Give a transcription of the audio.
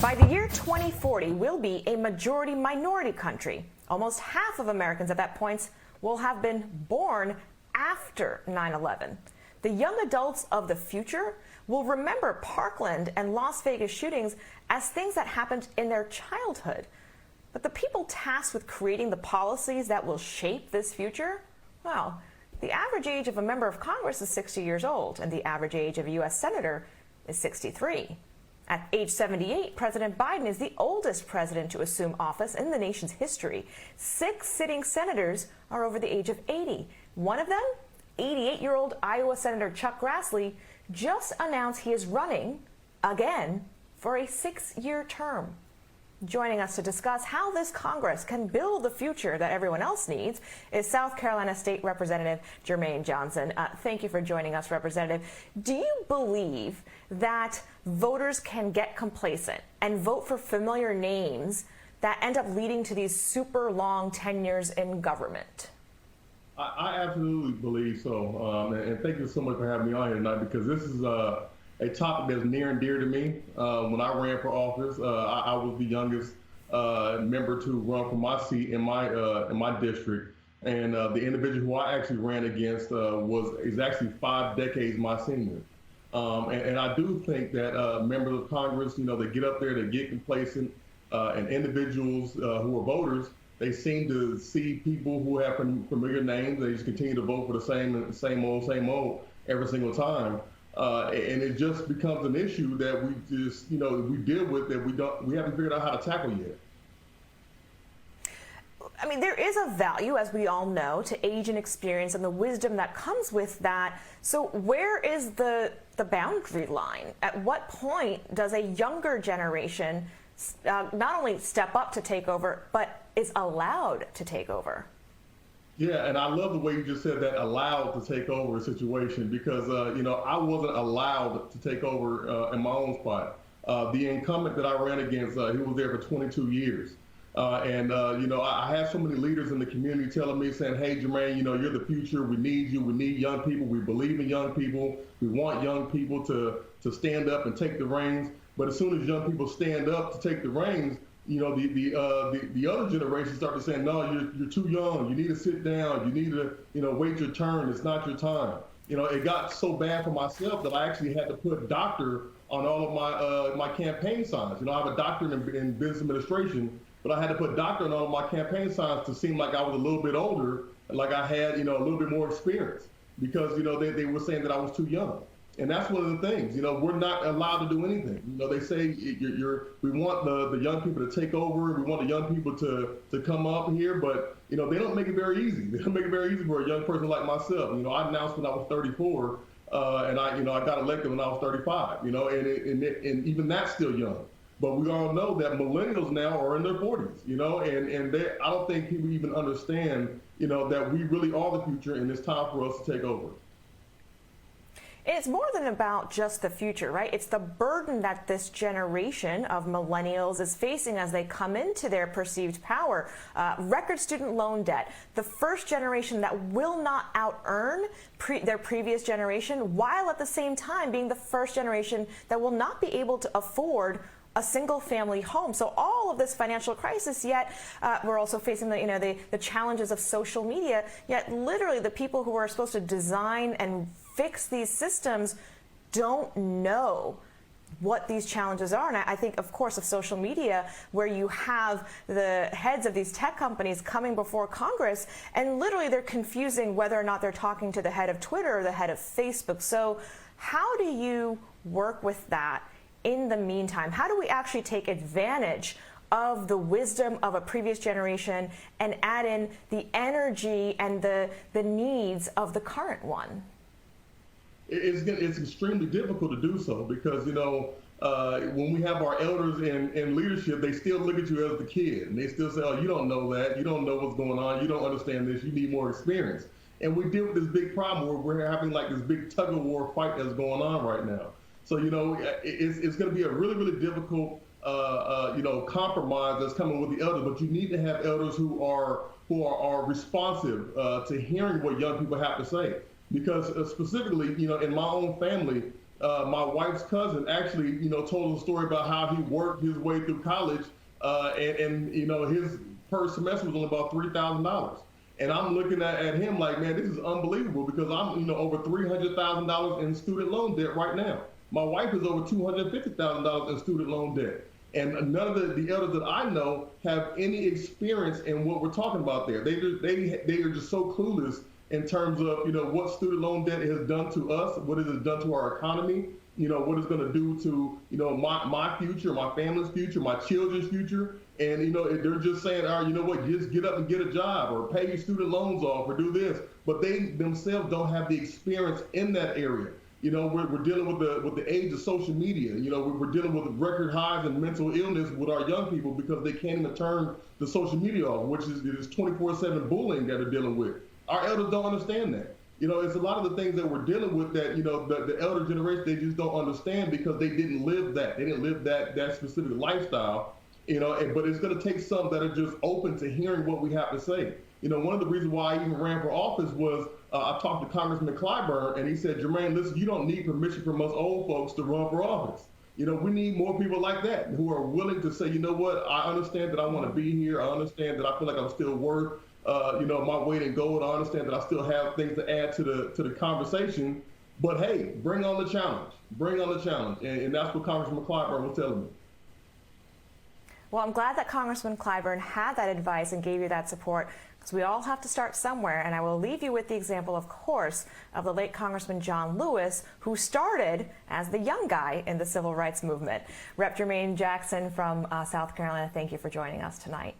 By the year 2040, we'll be a majority-minority country. Almost half of Americans at that point will have been born after 9/11. The young adults of the future will remember Parkland and Las Vegas shootings as things that happened in their childhood. But the people tasked with creating the policies that will shape this future, well, the average age of a member of Congress is 60 years old, and the average age of a U.S. Senator is 63. At age 78, President Biden is the oldest president to assume office in the nation's history. 6 sitting senators are over the age of 80. One of them, 88-year-old Iowa Senator Chuck Grassley, just announced he is running again for a 6-year term. Joining us to discuss how this Congress can build the future that everyone else needs is South Carolina State Representative Jermaine Johnson. Thank you for joining us, Representative. Do you believe that voters can get complacent and vote for familiar names that end up leading to these super long tenures in government? I absolutely believe so. And thank you so much for having me on here tonight, because this is a topic that's near and dear to me. When I ran for office, I was the youngest member to run for my seat in my district, and the individual who I actually ran against is actually 5 decades my senior. And I do think that members of Congress, they get up there, they get complacent, and individuals who are voters, they seem to see people who have familiar names. They just continue to vote for the same old every single time. And it just becomes an issue that we just, we deal with, that we haven't figured out how to tackle yet. I mean, there is a value, as we all know, to age and experience and the wisdom that comes with that. So where is the boundary line? At what point does a younger generation not only step up to take over, but is allowed to take over? Yeah, and I love the way you just said that, allowed to take over a situation, because, I wasn't allowed to take over in my own spot. The incumbent that I ran against, he was there for 22 years. I have so many leaders in the community telling me, saying, hey, Jermaine, you're the future. We need you. We need young people. We believe in young people. We want young people to stand up and take the reins. But as soon as young people stand up to take the reins, the other generation started saying, no, you're too young. You need to sit down. You need to, wait your turn. It's not your time. It got so bad for myself that I actually had to put doctor on all of my campaign signs. I have a doctorate in business administration, but I had to put doctor on all of my campaign signs to seem like I was a little bit older, like I had, a little bit more experience, because, they were saying that I was too young. And that's one of the things, we're not allowed to do anything. They say we want the young people to take over. We want the young people to come up here, but, they don't make it very easy. They don't make it very easy for a young person like myself. I announced when I was 34, and I got elected when I was 35, and even that's still young. But we all know that millennials now are in their 40s, and I don't think people even understand, that we really are the future, and it's time for us to take over. It's more than about just the future, right? It's the burden that this generation of millennials is facing as they come into their perceived power. Record student loan debt, the first generation that will not out-earn their previous generation, while at the same time being the first generation that will not be able to afford a single-family home. So all of this financial crisis, yet we're also facing the challenges of social media. Yet literally the people who are supposed to design and fix these systems don't know what these challenges are. And I think, of course, of social media, where you have the heads of these tech companies coming before Congress, and literally they're confusing whether or not they're talking to the head of Twitter or the head of Facebook. So how do you work with that in the meantime? How do we actually take advantage of the wisdom of a previous generation and add in the energy and the needs of the current one? It's extremely difficult to do so, because, when we have our elders in leadership, they still look at you as the kid, and they still say, oh, you don't know that. You don't know what's going on. You don't understand this. You need more experience. And we deal with this big problem where we're having like this big tug of war fight that's going on right now. So, it's going to be a really, really difficult, compromise that's coming with the elders. But you need to have elders who are responsive to hearing what young people have to say. Because specifically, in my own family, My wife's cousin actually, told us a story about how he worked his way through college, and his per semester was only about $3,000. And I'm looking at him like, man, this is unbelievable because I'm, over $300,000 in student loan debt right now. My wife is over $250,000 in student loan debt. And none of the elders that I know have any experience in what we're talking about there. They are just so clueless in terms of, what student loan debt has done to us, what it has done to our economy, what it's going to do to, my future, my family's future, my children's future. And, they're just saying, all right, you know what, just get up and get a job or pay your student loans off or do this. But they themselves don't have the experience in that area. We're dealing with the age of social media. We're dealing with record highs in mental illness with our young people because they can't even turn the social media off, which is 24/7 bullying that they're dealing with. Our elders don't understand that. It's a lot of the things that we're dealing with that, the elder generation, they just don't understand because they didn't live that. They didn't live that specific lifestyle, but it's going to take some that are just open to hearing what we have to say. One of the reasons why I even ran for office was I talked to Congressman Clyburn, and he said, Jermaine, listen, you don't need permission from us old folks to run for office. We need more people like that who are willing to say, you know what, I understand that I want to be here. I understand that I feel like I'm still worth, my weight in gold. I understand that I still have things to add to the conversation. But hey, bring on the challenge. Bring on the challenge. And that's what Congressman Clyburn was telling me. Well, I'm glad that Congressman Clyburn had that advice and gave you that support, because we all have to start somewhere. And I will leave you with the example, of course, of the late Congressman John Lewis, who started as the young guy in the civil rights movement. Rep. Jermaine Jackson from South Carolina, thank you for joining us tonight.